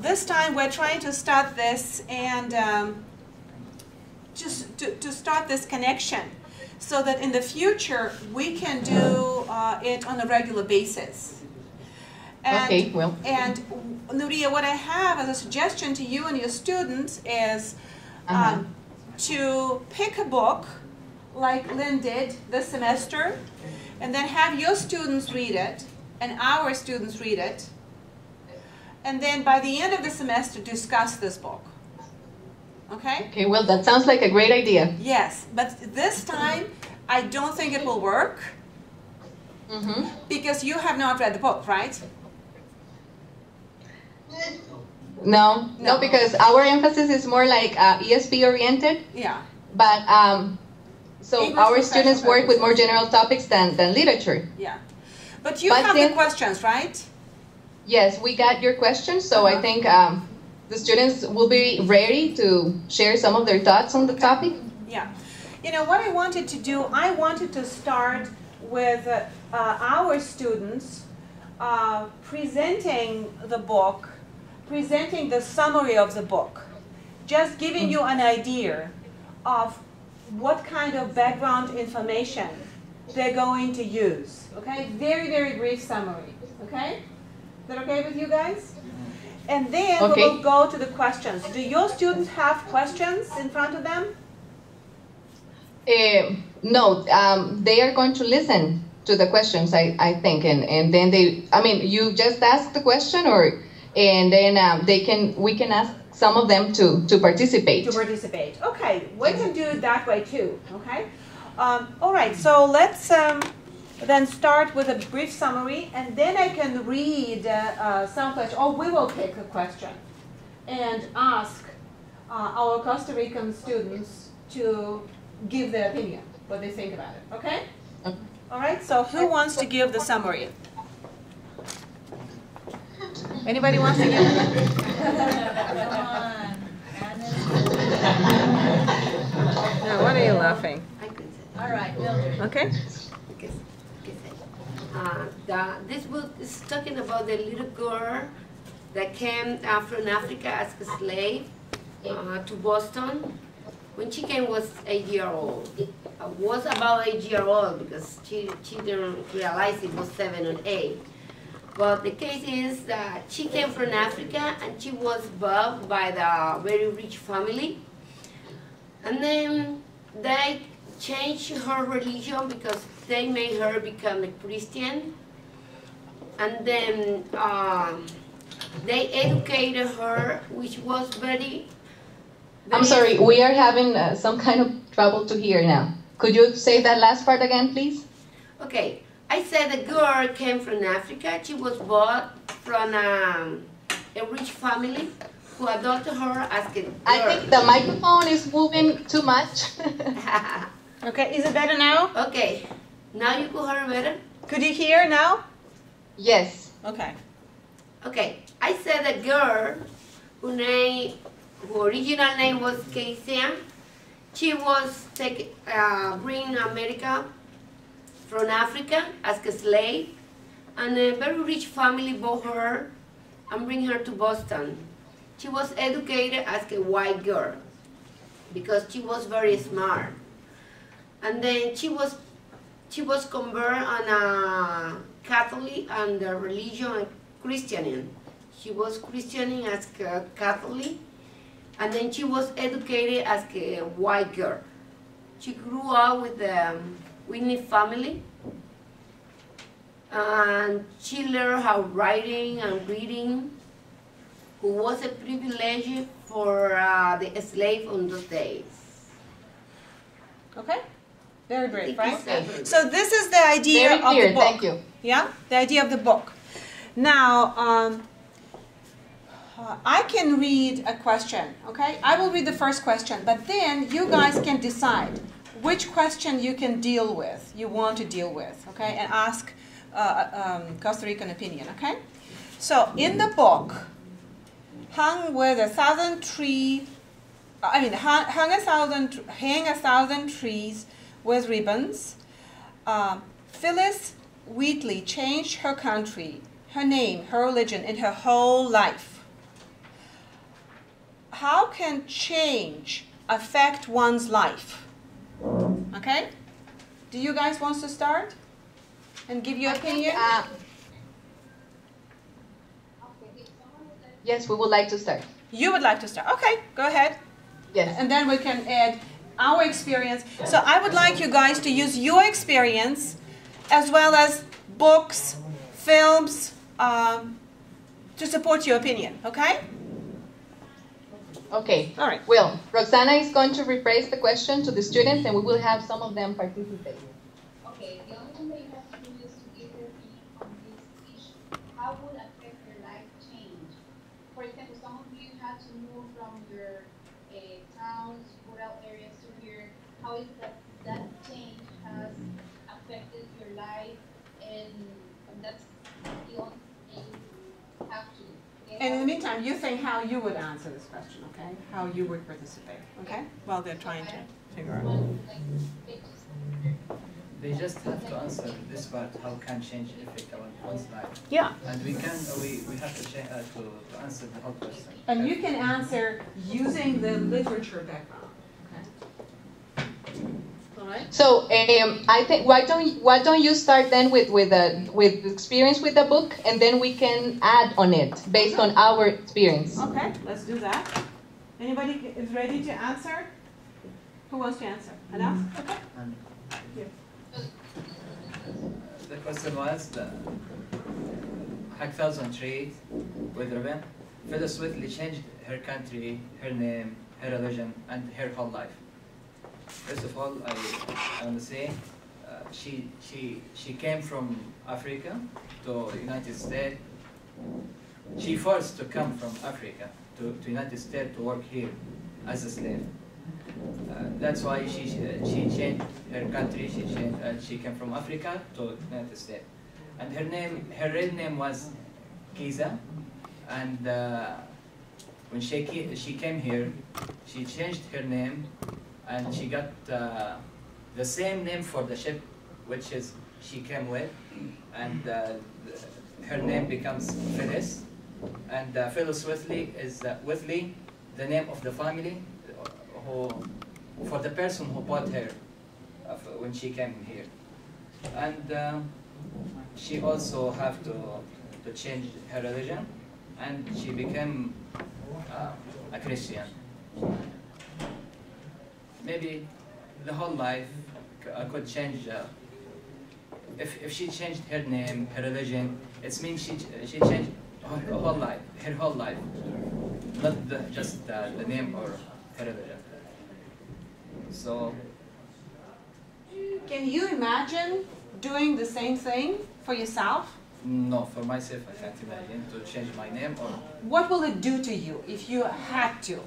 This time we're trying to start this and just to start this connection so that in the future we can do it on a regular basis. And, okay, well. And Nuria, what I have as a suggestion to you and your students is to pick a book like Lynn did this semester, and then have your students read it, and our students read it, and then by the end of the semester discuss this book. Okay? Okay, well, that sounds like a great idea. Yes, but this time I don't think it will work because you have not read the book, right? No, because our emphasis is more like ESP oriented. Yeah. But so English our students work with more general topics than literature. Yeah. But you have the questions, right? Yes, we got your questions, so I think the students will be ready to share some of their thoughts on the topic. Yeah. You know, what I wanted to do, I wanted to start with our students presenting the book, presenting the summary of the book, just giving you an idea of what kind of background information they're going to use. Okay? Very, very brief summary. Okay? Is that okay with you guys? And then we will go to the questions. Do your students have questions in front of them? No, they are going to listen to the questions, I think, and then you just ask the question, and then we can ask some of them to participate. To participate. Okay, we can do it that way too. Okay. All right. So let's then start with a brief summary, and then I can read some questions. Or we will pick a question and ask our Costa Rican students to give their opinion, what they think about it. Okay. All right. So who wants to give the summary? Anybody wants to give it? Now, what are you laughing? I can say. All right, Mildred. Okay. This book is talking about the little girl that came from Africa as a slave to Boston. When she came was 8 years old. It was about 8 years old because she didn't realize it was 7 or 8. But the case is that she came from Africa and she was bought by the very rich family. And then they changed her religion because they made her become a Christian. And then they educated her, which was very... I'm sorry, we are having some kind of trouble to hear now. Could you say that last part again, please? Okay. I said the girl came from Africa. She was bought from a rich family who adopted her as a girl. I think the microphone is moving too much. Okay, is it better now? Okay. Now you could hear better? Could you hear now? Yes. Okay. Okay. I said the girl whose original name was Keisia. She was bring America from Africa as a slave, and a very rich family bought her and bring her to Boston. She was educated as a white girl because she was very smart. And then she was converted on a Catholic and the religion Christianing. She was Christianing as a Catholic, and then she was educated as a white girl. She grew up with the Whitney family, and she learned how writing and reading, who was a privilege for the slave on those days. Okay, very brief, right? So this is the idea of the book. Thank you. Yeah, the idea of the book. Now, I can read a question, okay? I will read the first question, but then you guys can decide which question you can deal with, you want to deal with, okay? And ask Costa Rican opinion, okay? So, in the book, hang a thousand trees with ribbons. Phyllis Wheatley changed her country her name, her religion in her whole life. How can change affect one's life? Okay? Do you guys want to start and give your opinion? Yes, we would like to start. You would like to start. Okay, go ahead. Yes. And then we can add our experience. So I would like you guys to use your experience as well as books, films, to support your opinion, okay? Okay. All right. Well, Roxana is going to rephrase the question to the students, and we will have some of them participate. Okay, the only thing that you have to do is to give your opinion on this issue. How would affect your life change? For example, some of you had to move from your towns, rural areas to here. How is that change has affected your life? And that's the only thing you have to. And in the meantime, you think how you would answer this question, okay? How you would participate, okay? While they're trying to figure out. They just have to answer this part, how can change affect one's life. Yeah. And we have to answer the whole question. And you can answer using the literature background, okay? All right? So I think why don't you start then with experience with the book, and then we can add on it based on our experience. Okay, let's do that. Anybody is ready to answer? Who wants to answer? Anas? Okay. And Here. the question was, Hackfelson trade with Ruben Phyllis swiftly changed her country, her name, her religion, and her whole life. First of all, I want to say she came from Africa to United States. She forced to come from Africa to United States to work here as a slave. That's why she changed her country. She came from Africa to United States, and her real name was Kiza, and when she came here, she changed her name, and she got the same name for the ship, which is she came with, and her name becomes Phyllis, and Phyllis Whitley is Whitley, the name of the family, for the person who bought her when she came here, and she also have to change her religion, and she became a Christian. Maybe the whole life could change. If she changed her name, her religion, it means she changed her whole life, not just the name or her religion. So, can you imagine doing the same thing for yourself? no, for myself, I can't imagine to change my name or. What will it do to you if you had to?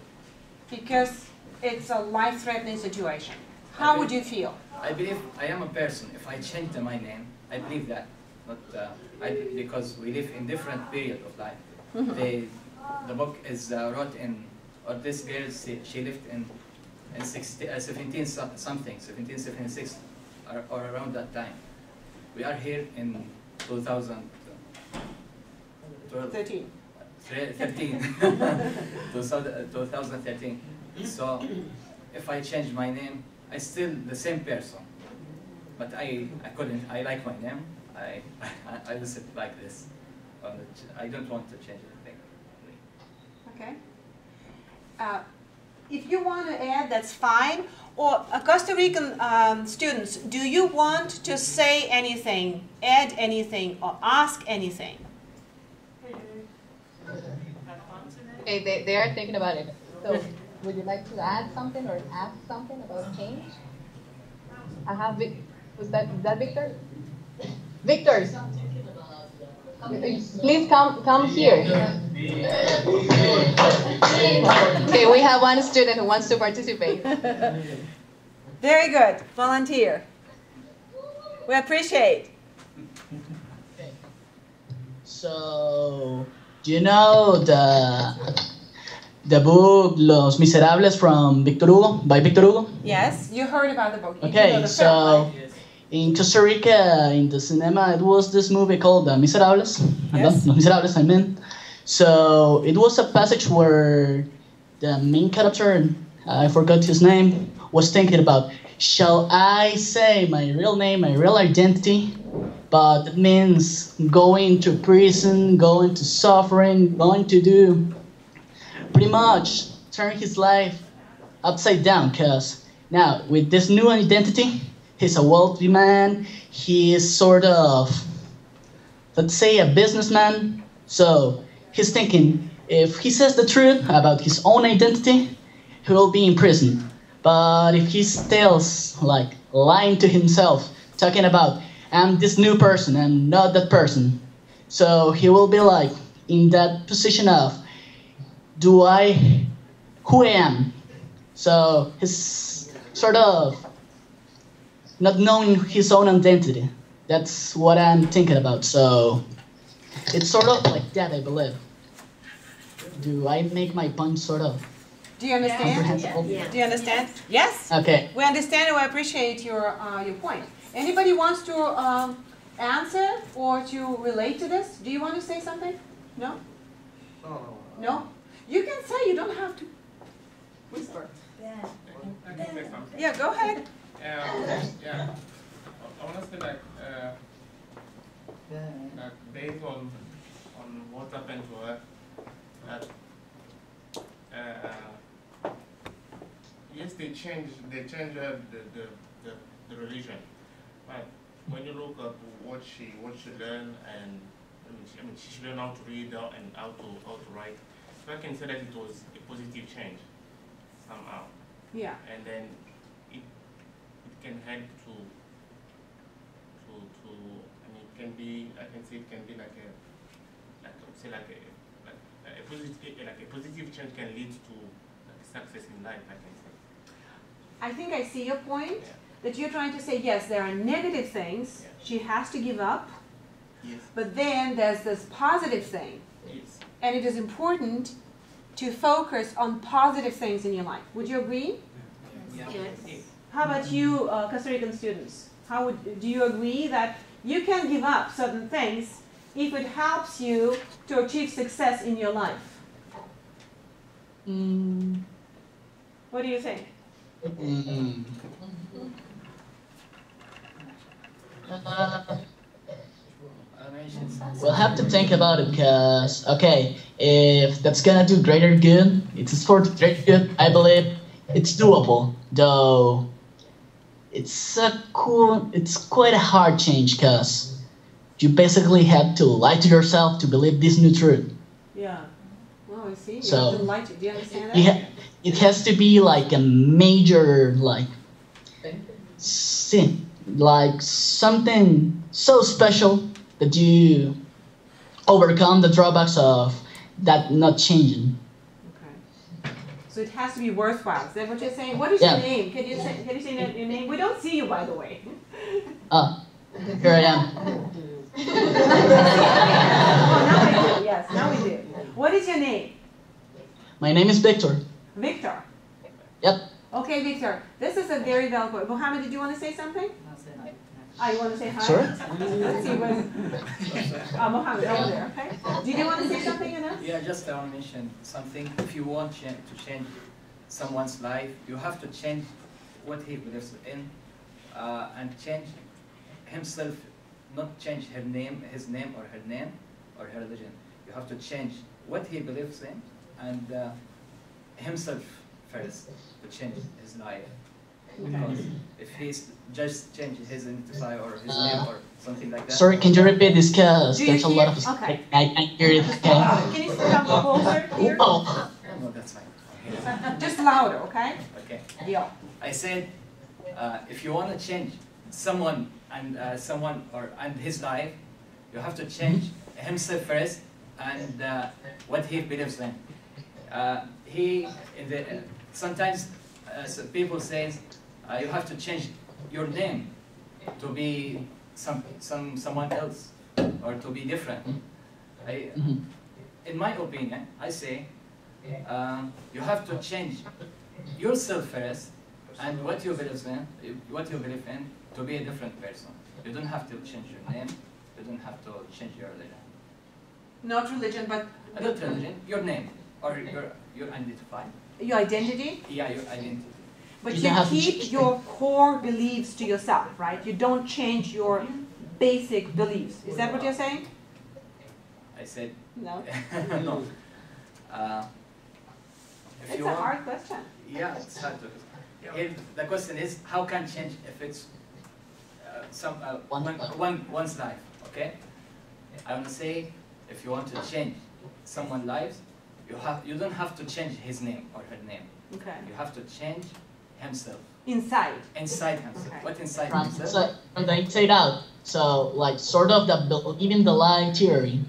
Because it's a life-threatening situation. How would you feel? I believe I am a person. If I change my name, I believe that. Not because we live in different period of life. The book is wrote in, or this girl, she lived in 1776, or around that time. We are here in 2013. 2013. So if I change my name, I still the same person. But I couldn't. I like my name. I listen like this. I don't want to change anything. Okay. If you want to add, that's fine. Or Costa Rican students, do you want to say anything, add anything, or ask anything? Okay, they are thinking about it. So, would you like to add something or ask something about change? I have is that Victor? Victor, please come here. Okay, we have one student who wants to participate. Very good. Volunteer. We appreciate. So, do you know the book Los Miserables from Victor Hugo, by Victor Hugo? Yes, you heard about the book. You know Okay, the so film, right? in Costa Rica, in the cinema, it was this movie called Miserables. Yes. No, Miserables, I mean. So it was a passage where the main character, I forgot his name, was thinking about, shall I say my real name, my real identity? But it means going to prison, going to suffering, going to do pretty much turn his life upside down. Because now with this new identity, he's a wealthy man. He is sort of, let's say, a businessman. So he's thinking if he says the truth about his own identity, he will be in prison. But if he tells, like, lying to himself, talking about, I'm this new person, I'm not that person. So he will be like in that position of, who I am? So he's sort of not knowing his own identity. That's what I'm thinking about. So it's sort of like that, I believe. Do I make my point sort of Do you understand? comprehensible? Yeah. Do you understand? Yes? Okay. We understand and we appreciate your point. Anybody wants to answer or to relate to this? Do you want to say something? No? No? You can say, you don't have to whisper. I can say something. Yeah, go ahead. Yeah. I want to say like based on what happened to her, that yes, they changed the religion, but when you look at what she learned, and I mean she learned how to read and how to write, so I can say that it was a positive change somehow. Yeah. And then it can help to I mean it can be, I can say it can be like a positive change can lead to like success in life, I can say. I think I see your point. Yeah. That you're trying to say, yes, there are negative things Yeah. she has to give up, Yes. but then there's this positive thing. Yes. And it is important to focus on positive things in your life. Would you agree? Yes. How about you, Costa Rican students? Do you agree that you can give up certain things if it helps you to achieve success in your life? What do you think? We'll have to think about it because, okay, if that's gonna do greater good, it's for greater good, I believe it's doable, though it's quite a hard change because you basically have to lie to yourself to believe this new truth. Yeah. Well, I see. You So- have to like it. Do you understand that? It has to be like a major, like, sin, like something so special that you overcome the drawbacks of that not changing. Okay. So it has to be worthwhile. Is that what you're saying? What is Yeah. your name? Can you say your name? We don't see you, by the way. Here I am. Oh, now we do. Yes, now we do. What is your name? My name is Victor. Victor. Yep. Okay, Victor. This is a very valid point. Mohammed, did you want to say something? You want to say hi? Sorry? Let's see what. Mohammed, over there. Okay. Did you want to say something, Anas? Yeah, just I want to mention something. If you want to change someone's life, you have to change what he believes in, and change himself, not change his name or her name or her religion. You have to change what he believes in and himself first to change his life. Because if he's just change his identity or his name or something like that. Sorry, can you repeat this? Because Do you there's a lot of. hear- okay. I can't hear it. Okay. Can you come closer here? Oh. No, that's fine. Just louder, okay? Okay. Yeah. I said, if you want to change someone and his life, you have to change himself first and what he believes in. Sometimes people say you have to change your name to be someone else or to be different. In my opinion, I say you have to change yourself first and what you believe in, to be a different person. You don't have to change your name. You don't have to change your religion. Not religion, but Not religion. Your name or your identify. your identity. Yeah, your identity. But You you don't have to keep change your core beliefs to yourself, right? You don't change your basic beliefs. Is that what you're saying? I said No. no. If It's you a want, hard question. yeah, it's hard to. If the question is how can change if it's one's life, okay? I want to say if you want to change someone's life, you don't have to change his name or her name. Okay. You have to change himself. Inside. Inside himself. Okay. What inside From himself? the inside out. So, like, sort of even the lie theory.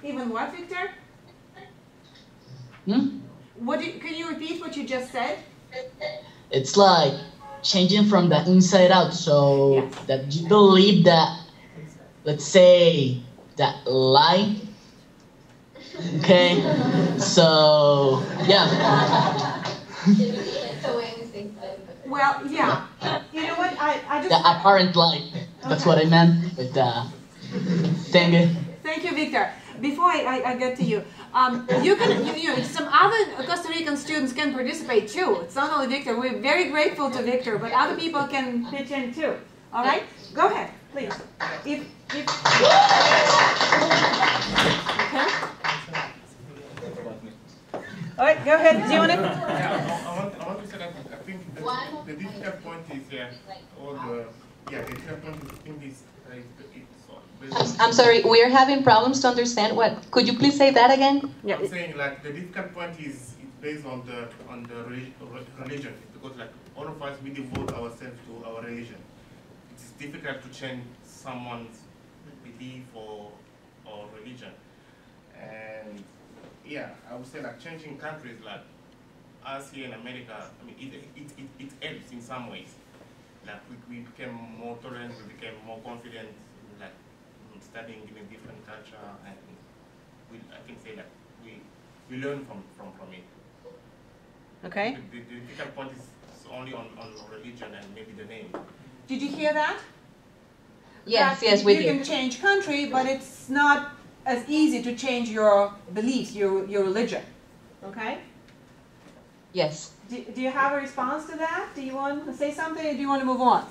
Even what, Victor? Hmm? Can you repeat what you just said? It's like changing from the inside out, so Yes. that you believe that, let's say, that lie. Okay? So, yeah. Well, yeah. You know what? I just. The apparent lie. That's what I meant with the thing. Thank you, Victor. Before I get to you, some other Costa Rican students can participate too. It's not only Victor. We're very grateful to Victor, but other people can pitch in too. All right? Go ahead, please. Okay. All right, go ahead. Do you want to? Yeah, I want to say that I think the difficult point is the difficult point is in this. I'm sorry, we are having problems to understand what. Could you please say that again? Yeah. I'm saying like the difficult point is based on the religion, because like all of us we devote ourselves to our religion. It's difficult to change someone's belief or religion, and yeah, I would say like changing countries like us here in America. I mean, it helps in some ways. Like we became more tolerant, we became more confident. Like studying in a different culture, and I can say that we learn from it. Okay. The difficult point is only on religion and maybe the name. Did you hear that? Yes, That yes, we You did. can change country, but it's not as easy to change your beliefs, your religion. Okay. Yes. Do you have a response to that? Do you want to say something, or do you want to move on?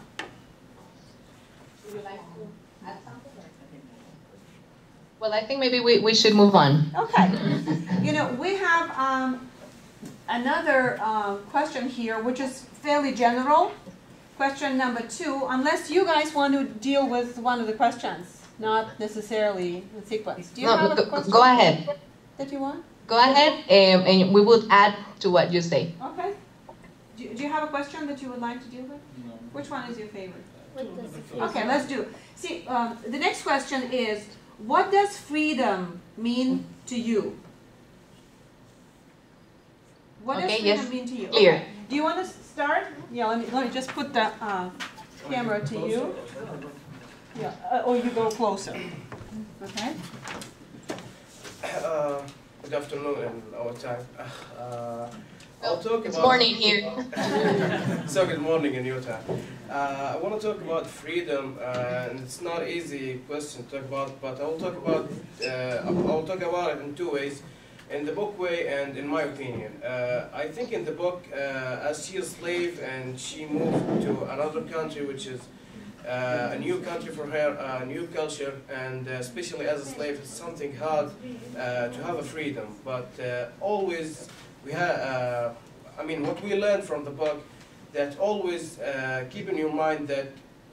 Would you like to add something? Well, I think maybe we should move on. Okay. You know, we have another question here, which is fairly general. Question number 2, unless you guys want to deal with one of the questions, not necessarily the sequence. Do you have a question Go ahead. that you want? Go ahead, and we will add to what you say. Okay. Do you have a question that you would like to deal with? No. Which one is your favorite? Okay, let's do. See, the next question is, what does freedom mean to you? What does Okay, freedom yes, mean to you? clear. Okay. Do you want to start? Yeah, let me just put the camera to you. Yeah, or you go closer. Okay. Good afternoon in our time. I'll talk about... It's morning here. So good morning in your time. I want to talk about freedom, and it's not an easy question to talk about, but I'll talk about it in 2 ways, in the book way and in my opinion. I think in the book, as she is a slave and she moved to another country, which is a new country for her, a new culture, and especially as a slave, it's something hard to have a freedom. But always we have, what we learned from the book, that always keep in your mind that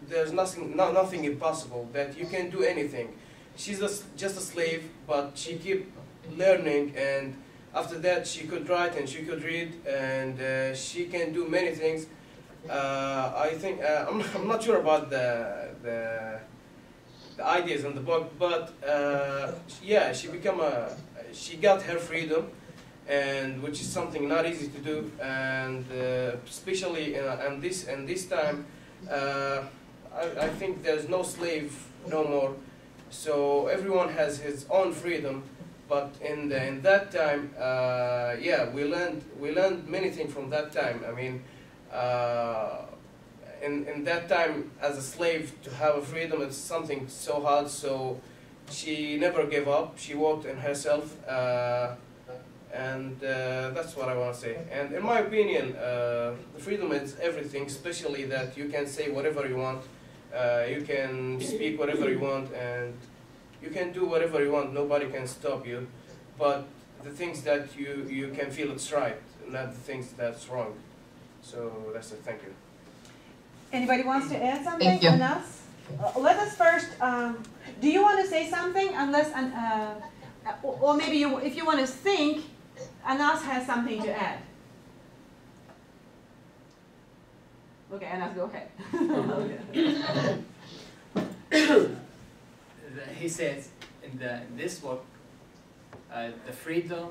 there's nothing impossible, that you can do anything. She's just a slave, but she keep learning, and after that she could write and she could read, and she can do many things. I think I'm not sure about the ideas in the book, but yeah, she got her freedom, and which is something not easy to do, and especially in this time, I think there's no slave no more, so everyone has his own freedom. But in that time, yeah, we learned many things from that time. I mean, in that time, as a slave, to have a freedom, it's something so hard. So she never gave up. She worked in herself, and that's what I want to say. And in my opinion, the freedom is everything, especially that you can say whatever you want, you can speak whatever you want, and you can do whatever you want. Nobody can stop you. But the things that you can feel it's right, not the things that's wrong. So that's it. Thank you. Anybody wants to add something? Thank you. Anas? Let us first. Do you want to say something? Unless, or maybe you, if you want to think, Anas has something to add. Okay, Anas, go ahead. He says in this book, the freedom,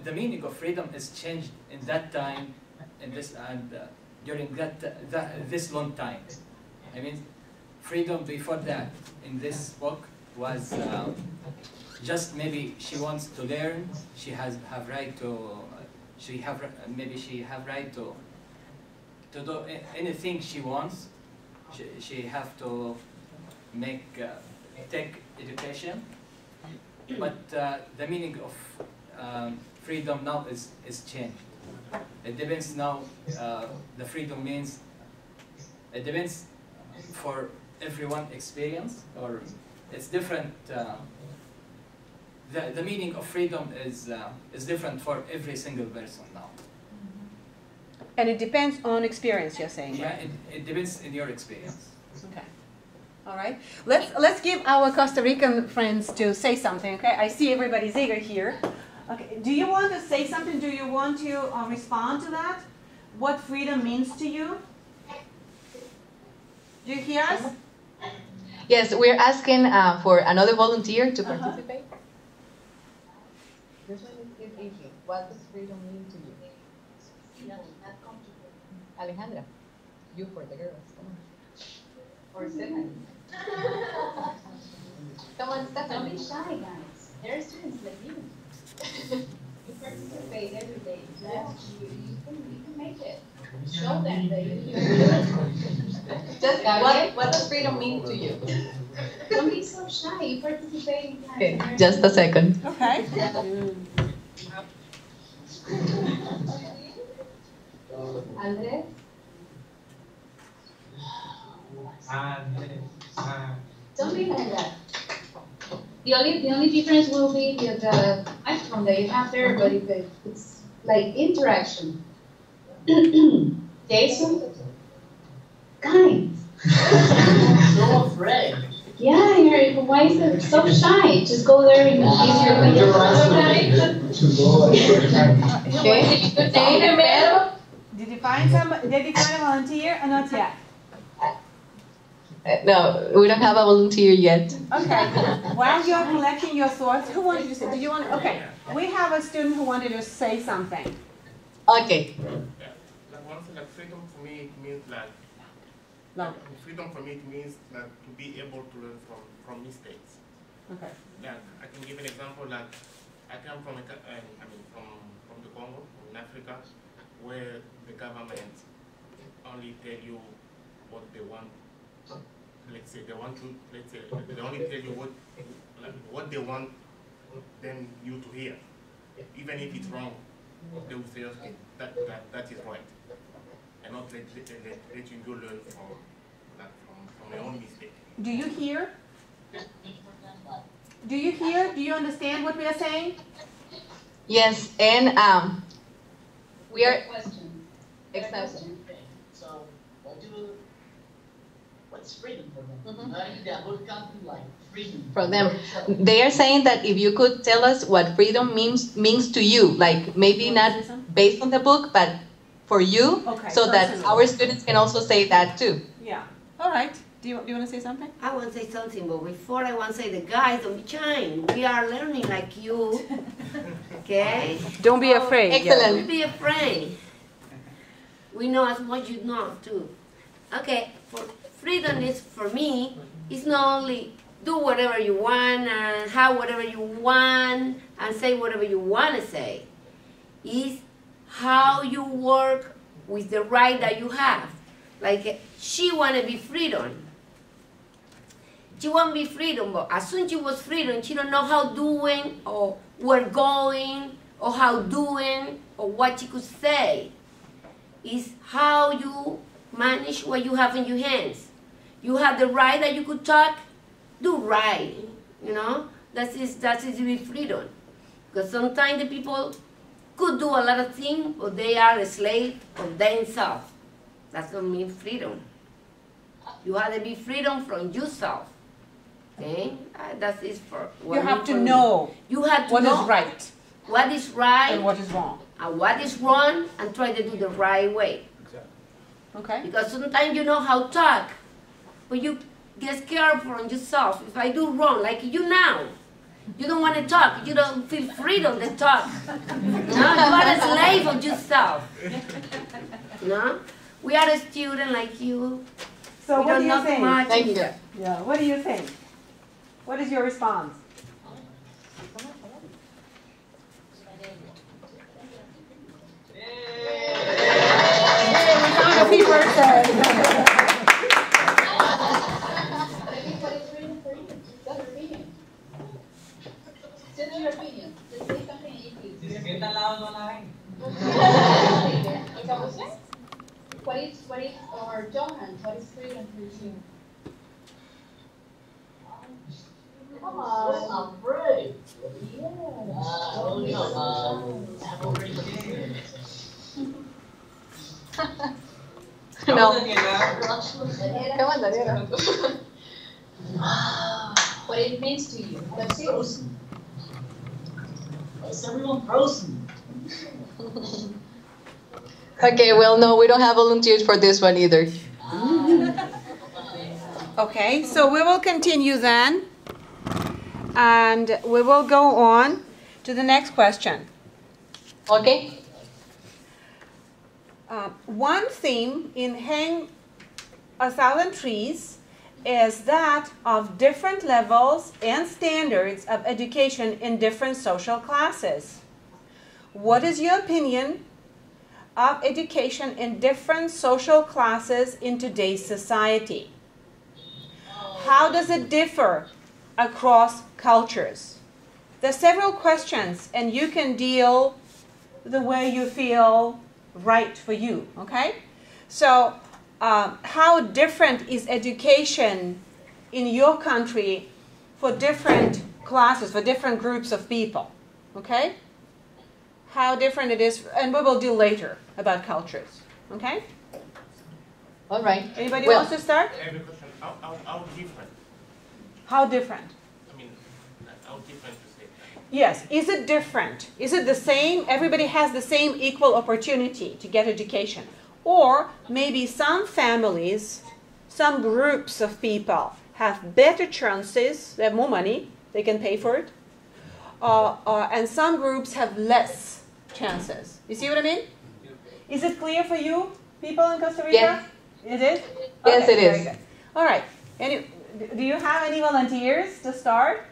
the meaning of freedom is changed in that time, in this and during this long time. I mean, freedom before that in this book was just maybe she wants to learn. She have right to. Maybe she have right to do anything she wants. She have to take education. But the meaning of freedom now is changed. It depends now. The freedom means it depends for everyone experience, or it's different. The meaning of freedom is different for every single person now. And it depends on experience, you're saying, Yeah, right? it depends in your experience. Okay. All right. Let's give our Costa Rican friends to say something. Okay. I see everybody's eager here. Okay. Do you want to say something? Do you want to respond to that? What freedom means to you? Do you hear us? Yes, we're asking for another volunteer to participate. This one is easy. What does freedom mean to you? Alejandra, you for the girls. Come on. Or Stephanie. Come on, Stephanie. Don't be shy, guys. There are students like you. You participate every day. Yeah. You can make it. Show them that you can. Just what does freedom mean to you? Don't be so shy. You participate in class. Okay, just a second. Okay. Andres? Don't be like that. The only difference will be the microphone that you have there, but it's like interaction. Jason? Kind. So afraid. Yeah, why is it so shy? Just go there and use your Did you find a volunteer or not yet? No, we don't have a volunteer yet. Okay. While you're collecting your thoughts, who wanted to say? Do you want? Okay. We have a student who wanted to say something. Okay. Yeah. Like one thing, like freedom for me it means like. No. Freedom for me it means like to be able to learn from mistakes. Okay. Like I can give an example. Like I come from from the Congo, in Africa, where the government only tell you what they want. Let's say they want to. Let's say they only tell you what they want them you to hear, even if it's wrong. They will say, okay, that is right, and not let you go learn from your own mistake. Do you hear? Do you hear? Do you understand what we are saying? Yes, and we are. question. Exactly. So, what's freedom for them? Mhm. That would come like freedom. From them, they are saying that if you could tell us what freedom means to you, like maybe not based on the book, but for you, Okay, so that personally. our students can also say that too. Yeah. All right. Do you want to say something? I want to say something, but before I want to say, the guys, don't be shy. We are learning like you, okay? Don't be afraid. Excellent. Don't be afraid. We know as much you know too. Okay, for freedom is for me. It's not only do whatever you want and have whatever you want and say whatever you want to say. It's how you work with the right that you have. Like she wanna be freedom. She want to be freedom, but as soon as she was freedom, she don't know how doing or where going or how doing or what she could say. Is how you manage what you have in your hands. You have the right that you could talk, do right, you know? That is to be freedom. Because sometimes the people could do a lot of things, but they are a slave of themselves. That doesn't mean freedom. You have to be freedom from yourself. Okay? That is for what You have to know you have to what know is right what is right and what is wrong. and what is wrong, and try to do the right way. Okay? Because sometimes you know how to talk, but you get scared from yourself. If I do wrong, like you now, you don't want to talk. You don't feel freedom to talk. No, you are a slave of yourself. No, we are a student like you. So We what don't do you know think? much Thank you. either. Yeah, what do you think? What is your response? Happy birthday! What is written for you? Just your opinion. Just your opinion. Just say something and you please. What is, or Johan, what is freedom for you? Come on. I'm afraid. No. Come on, Daniela. What it means to you. That's it. Frozen. Why is everyone frozen? Okay, well, no, we don't have volunteers for this one either. Okay, so we will continue then, and we will go on to the next question. Okay? One theme in Hang 1,000 Trees is that of different levels and standards of education in different social classes. What is your opinion of education in different social classes in today's society? How does it differ across cultures? There are several questions, and you can deal the way you feel right for you, okay? So, how different is education in your country for different classes, for different groups of people, okay? How different it is, and we will deal later about cultures, okay? All right. Anybody Well, wants to start? I have a question. How different? How different? I mean, how different to say that? Yes, is it different? Is it the same? Everybody has the same equal opportunity to get education. Or maybe some families, some groups of people have better chances, they have more money, they can pay for it. And some groups have less chances. You see what I mean? Is it clear for you, people in Costa Rica? Yes. It is? Yes, Okay, it very is. good. All right. Do you have any volunteers to start?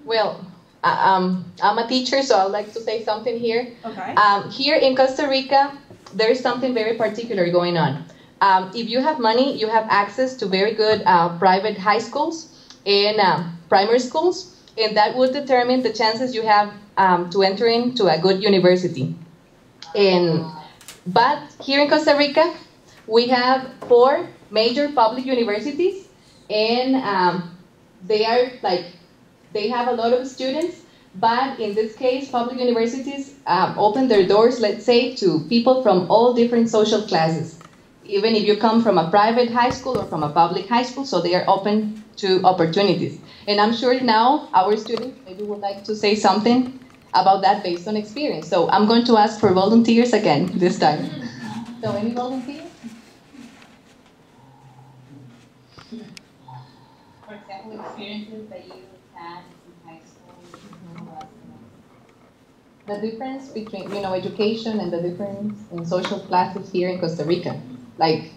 Well, I'm a teacher, so I'd like to say something here. Okay. Here in Costa Rica, there is something very particular going on. If you have money, you have access to very good private high schools and primary schools, and that would determine the chances you have to enter into a good university. But here in Costa Rica, we have 4 major public universities, and they have a lot of students. But in this case, public universities open their doors, let's say, to people from all different social classes, even if you come from a private high school or from a public high school, so they are open to opportunities. And I'm sure now our students maybe would like to say something about that based on experience. So I'm going to ask for volunteers again this time. So any volunteers? For example, experiences that you had in high school. The difference between, education and the difference in social classes here in Costa Rica. Like,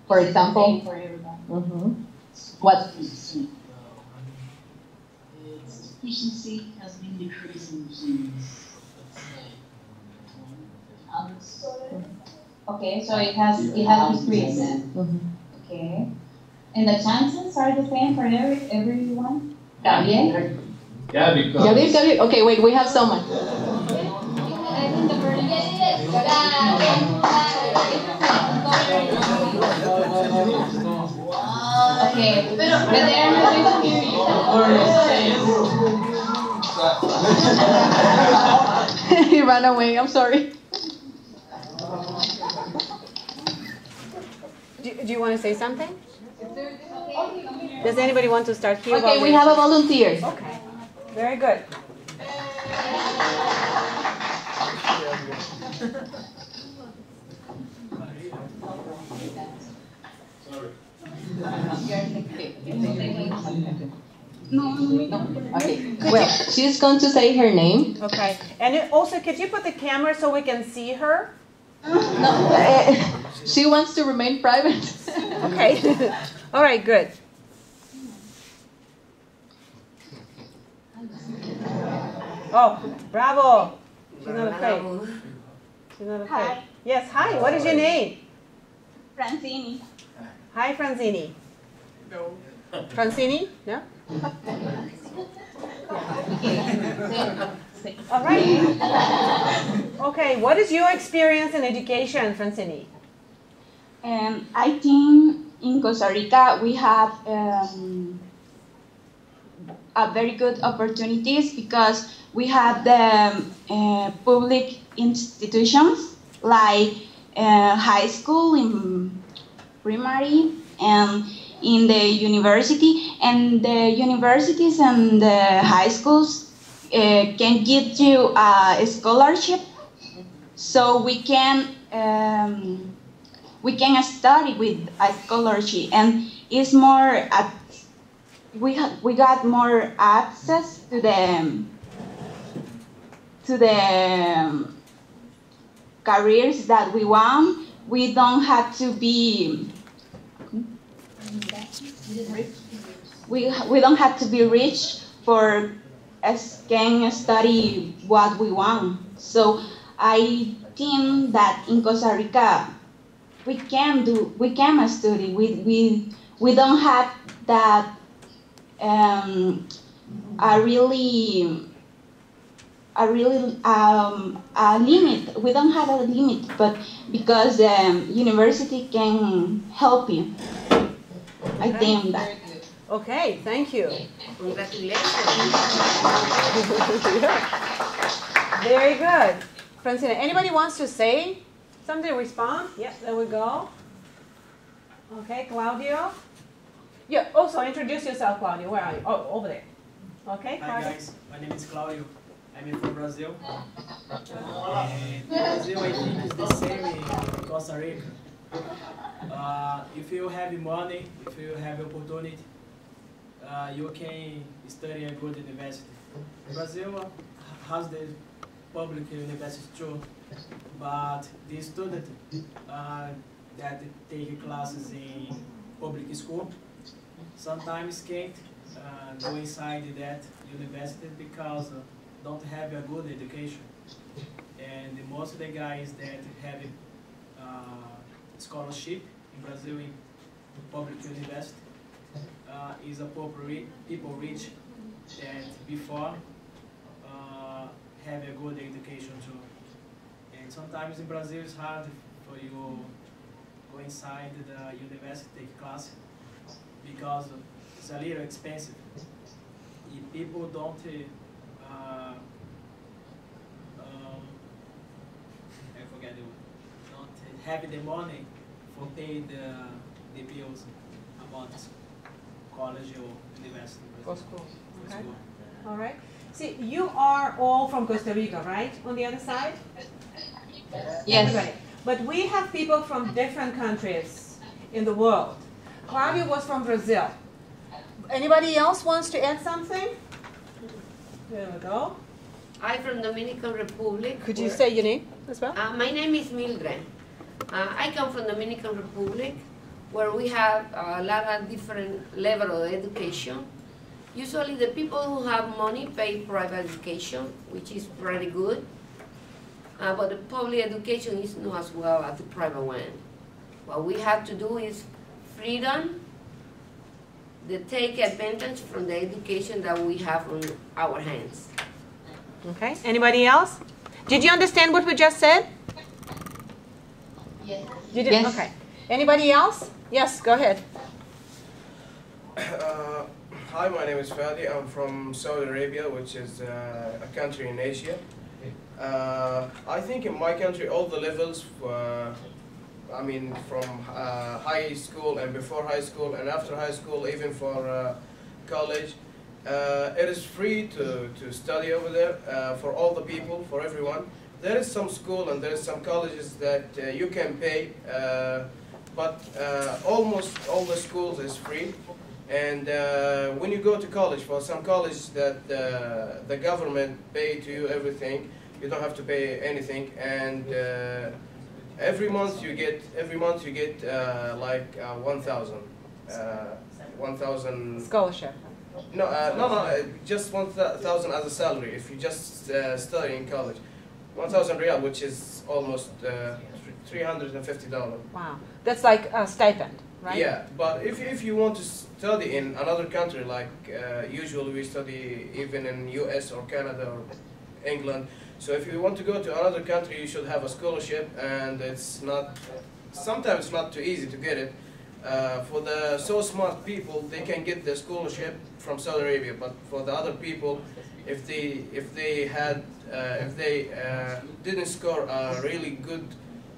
for example, For everybody. what? Its efficiency has been decreasing since, let's say, 100s. Okay, so it has increased. Okay. And the chances are the same for everyone? Gabriel? Yeah, because... Gabriel, okay, wait, we have someone. Okay, but they are not going to hear you. He ran away, I'm sorry. Do you want to say something? Does anybody want to start here? Okay, we have a volunteer. Okay, very good. No. Okay. Well, she's going to say her name. Okay. And also, could you put the camera so we can see her? No. She wants to remain private. Okay. All right, good. Oh, bravo. She's not afraid. She's not afraid. Hi. Yes, hi. What is your name? Francini. Hi, Franzini. No. Francini? No? All right. Okay, what is your experience in education, Francini? I think in Costa Rica we have a very good opportunities because we have the public institutions like high school, in primary, and in the university. And the universities and the high schools can give you a scholarship, so we can study with a scholarship, and it's more we got more access to the careers that we want. We don't have to be we don't have to be rich for can study what we want. So I think that in Costa Rica we can study. We don't have that a limit. We don't have a limit, but because university can help you. I think that. Okay, thank you. Congratulations. Very good. Francina, anybody wants to say something, respond? Yes, there we go. Okay, Claudio. Yeah, also introduce yourself, Claudio. Where are you? Oh, over there. Okay, Claudio. Hi guys, my name is Claudio. I'm from Brazil. And Brazil, I think, is the same in Costa Rica. If you have money, if you have opportunity, you can study a good university. Brazil has the public university too, but the students that take classes in public school sometimes can't go inside that university because don't have a good education. And most of the guys that have scholarship in Brazil in public university is a people rich that before have a good education too. And sometimes in Brazil it's hard for you go inside the university, take class, because it's a little expensive. If people don't I forget the word, don't have the money for pay the bills about college or university. For school. Okay. All right. See, you are all from Costa Rica, right? On the other side? Yes. Everybody. But we have people from different countries in the world. Claudio was from Brazil. Anybody else wants to add something? There we go. I'm from Dominican Republic. Could you say your name as well? My name is Mildred. I come from Dominican Republic, where we have a lot of different level of education. Usually the people who have money pay private education, which is pretty good. but the public education is not as well as the private one. What we have to do is freedom, to take advantage from the education that we have on our hands. Okay, anybody else? Did you understand what we just said? Yes. You did? Yes. Okay. Anybody else? Yes, go ahead. Hi, my name is Fadi. I'm from Saudi Arabia, which is a country in Asia. I think in my country, all the levels, I mean, from high school and before high school and after high school, even for college, it is free to study over there for all the people, for everyone. There is some school and there is some colleges that you can pay, but almost all the schools is free. And when you go to college, for some colleges that the government pay to you everything, you don't have to pay anything. And every month you get like 1,000 scholarship. No, just 1,000 as a salary if you just study in college. 1,000 riyal, which is almost $350. Wow, that's like a stipend, right? Yeah, but if you want to study in another country, like usually we study even in US or Canada or England. So if you want to go to another country, you should have a scholarship, and sometimes it's not too easy to get it. For the so smart people, they can get the scholarship from Saudi Arabia, but for the other people, if they didn't score really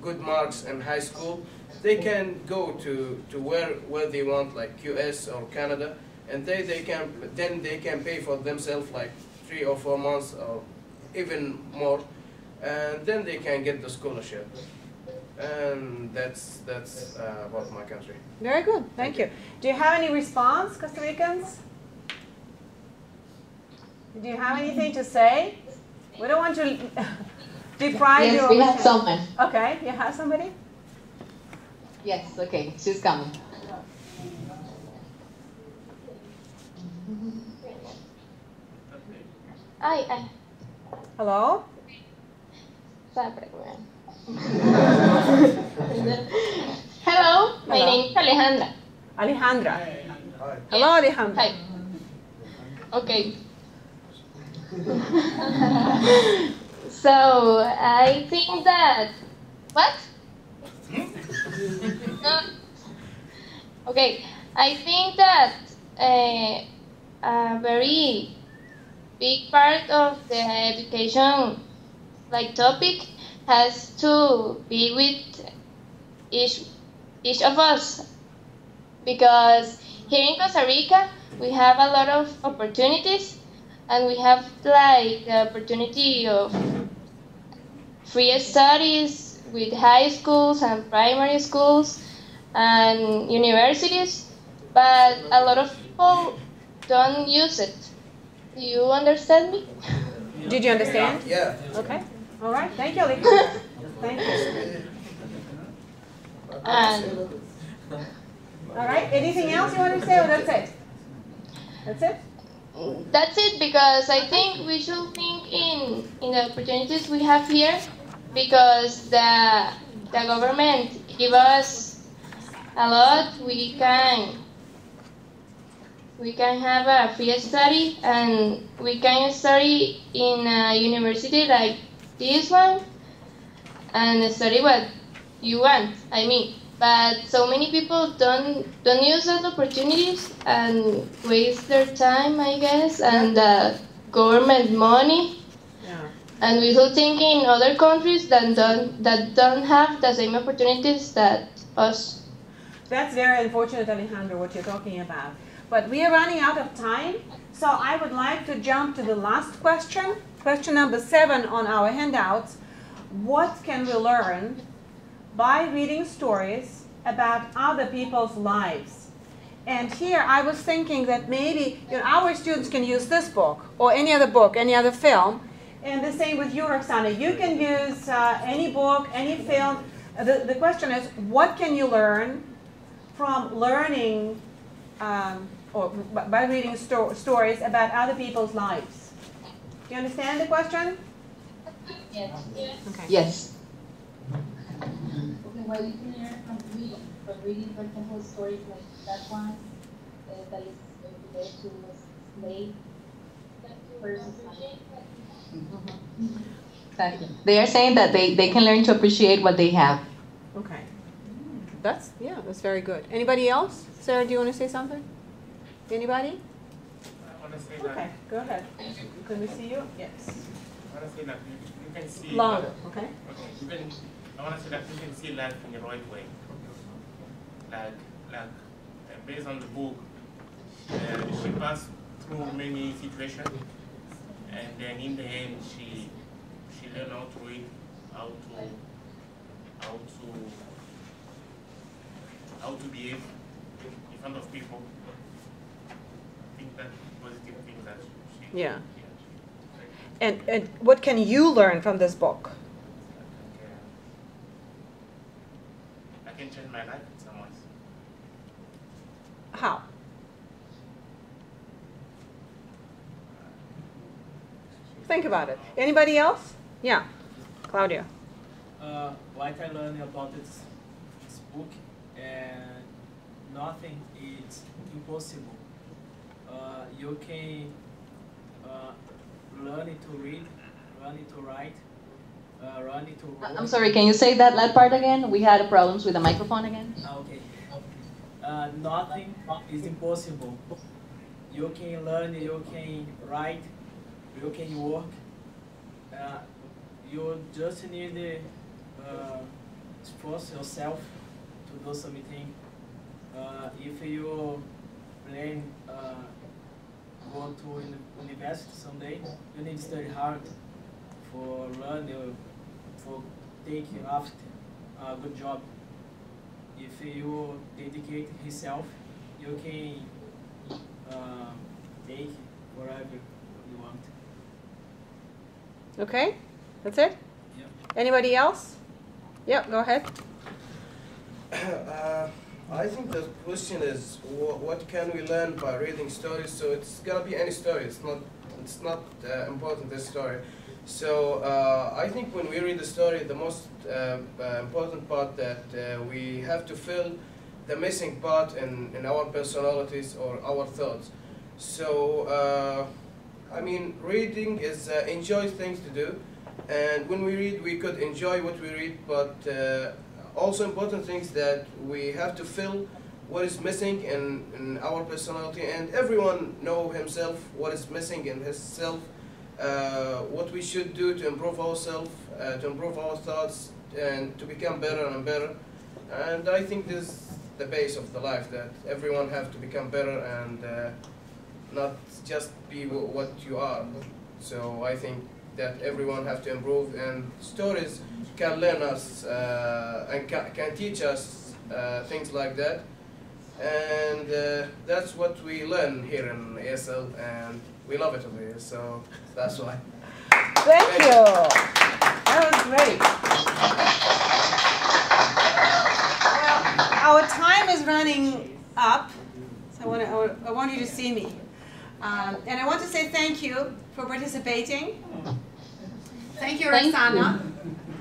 good marks in high school, they can go to where they want, like US or Canada, and they can pay for themselves like 3 or 4 months or even more, and then they can get the scholarship. And that's about my country. Very good, thank you. Do you have any response, Costa Ricans? Do you have anything to say? We don't want to deprive you. Yes, we have someone. Okay, you have somebody? Yes, okay, she's coming. Hi. Hello? Hello, my name is Alejandra. Alejandra. Hi. Hello, Alejandra. Hi. Okay. So I think that what? Okay, I think that a very big part of the education topic has to be with each of us, because here in Costa Rica we have a lot of opportunities, and we have the opportunity of free studies with high schools and primary schools and universities, but a lot of people don't use it. Do you understand me? Did you understand? Yeah. Okay. All right. Thank you, Alejandra. Thank you. And all right. Anything else you want to say, or that's it? That's it? that's it, because I think we should think in the opportunities we have here, because the government give us a lot. We can have a free study, and we can study in a university like this one and study what you want. I mean, but so many people don't use those opportunities and waste their time, I guess, and government money. Yeah. And we should think in other countries that don't have the same opportunities that us. That's very unfortunate, Alejandro, what you're talking about. But we are running out of time, so I would like to jump to the last question. Question number 7 on our handouts. What can we learn by reading stories about other people's lives? And here I was thinking that maybe our students can use this book or any other book, any other film. And the same with you, Roxana. You can use any book, any film. The question is, what can you learn from learning or by reading stories about other people's lives? Do you understand the question? Yes. Okay. Yes. Okay, well, you can learn from reading, for example, stories like that one that is related to slave versus Exactly. They are saying that they can learn to appreciate what they have. Okay. That's very good. Anybody else? Sarah, do you want to say something? Anybody? I want to say Okay, that. go ahead. Can we see you? Yes. I want to say that you can see. Louder, okay? Okay. I want to say that you can see life in the right way. Like based on the book, she passed through many situations, and then in the end, she learned how to read, how to behave in front of people. I think that's a positive thing that she. Yeah. And what can you learn from this book? I can change my life in some ways. How? Think about it. Anybody else? Yeah. Claudia. What I learned about this book, and nothing is impossible. You can learn it to read, learn it to write, learn it to work. I'm sorry, can you say that part again? We had problems with the microphone again. Okay. Nothing is impossible. You can learn, you can write, you can work. You just need to force yourself to do something. If you plan go to university someday, you need to study hard for learning, for taking after a good job. If you dedicate yourself, you can take whatever you want. Okay? That's it? Yep. Anybody else? Yep, go ahead. I think the question is, what can we learn by reading stories? So it's gonna be any story. It's not important, this story. So I think when we read the story, the most important part that we have to fill the missing part in our personalities or our thoughts. So I mean, reading is enjoy things to do, and when we read, we could enjoy what we read, but also important things that we have to fill what is missing in our personality, and everyone know himself what is missing in himself, what we should do to improve ourselves, to improve our thoughts, and to become better and better. And I think this is the base of the life, that everyone have to become better and not just be what you are. So I think that everyone have to improve, and stories can learn us and can teach us things like that. And that's what we learn here in ASL, and we love it over here, so that's why. Thank you. That was great. Well, our time is running up, so I want you to see me. And I want to say thank you for participating. Thank you, Roxana,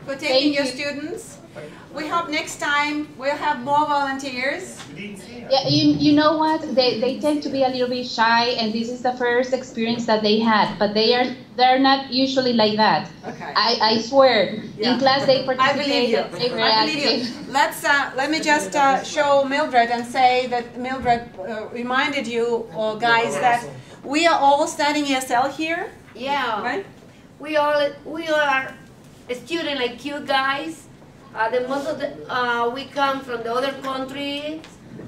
for taking your students. We hope next time we'll have more volunteers. Yeah, you know what? They tend to be a little bit shy, and this is the first experience that they had. But they're not usually like that. Okay. I swear. Yeah. In class they participate. I believe you. Let me just show Mildred and say that Mildred reminded you guys that we are all studying ESL here. Yeah. Right. We all are a student like you guys. The most of we come from the other countries.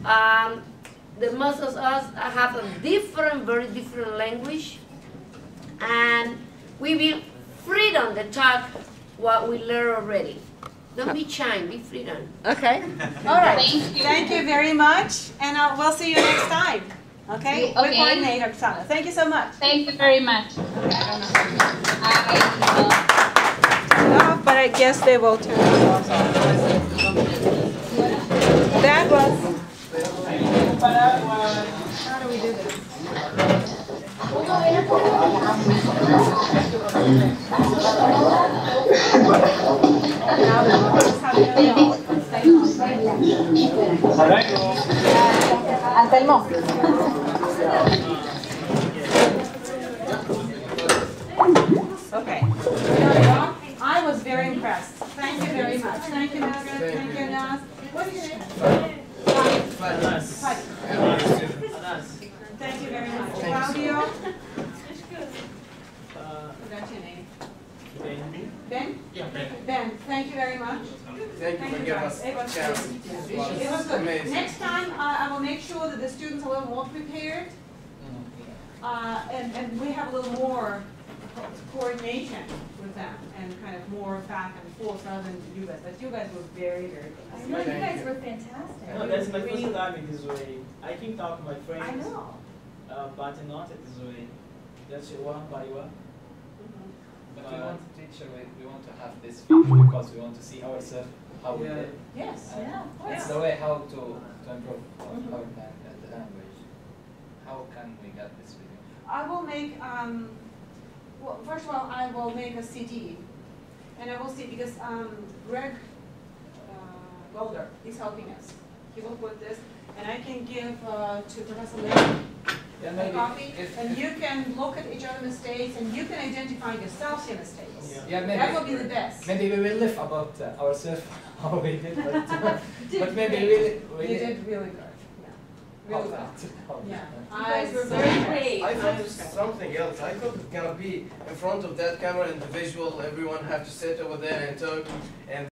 The most of us have a very different language, and we be freedom to talk what we learn already. Don't be shy, be freedom. Okay. All right. Thank you very much, and we'll see you next time. Okay. Okay. We coordinate, Oksana. Thank you so much. Thank you very much. No, but I guess they will turn it off. That was. How do we do this? Anselmo. Okay. I was very impressed. Thank you very much. Thank you, Margaret. Thank you, Nas. What's your name? Fadi. Thank you very much. Claudio? Forgot your name. Ben? Yeah, Ben. Ben, thank you very much. Thank you for giving guys. us It was a chance. good. It was good. Amazing. Next time, I will make sure that the students are a little more prepared. And we have a little more coordination with them and kind of more back and forth rather than you guys. But you guys were very, very good. I know, you guys were fantastic. No, that's my first time in this way. I can talk to my friends. I know. But not in this way. That's one by one. But we want to teach, we want to have this feature because we want to see ourselves how we did. Yes. And Yeah, of course. it's the way how to improve our the language. How can we get this video? I will make, well, first of all, I will make a CD. And I will see, because Greg Golder is helping us. He will put this, and I can give to Professor Lynn a copy, and you can look at each other's mistakes, and you can identify yourselves your mistakes. Yeah, maybe, that will be the best. Maybe we will live about ourselves, how we did, but maybe we You did really good. Yeah. Really good. Yeah. You guys were very brave. I thought it was something else. I thought it's gonna be in front of that camera and the visual, everyone have to sit over there and talk and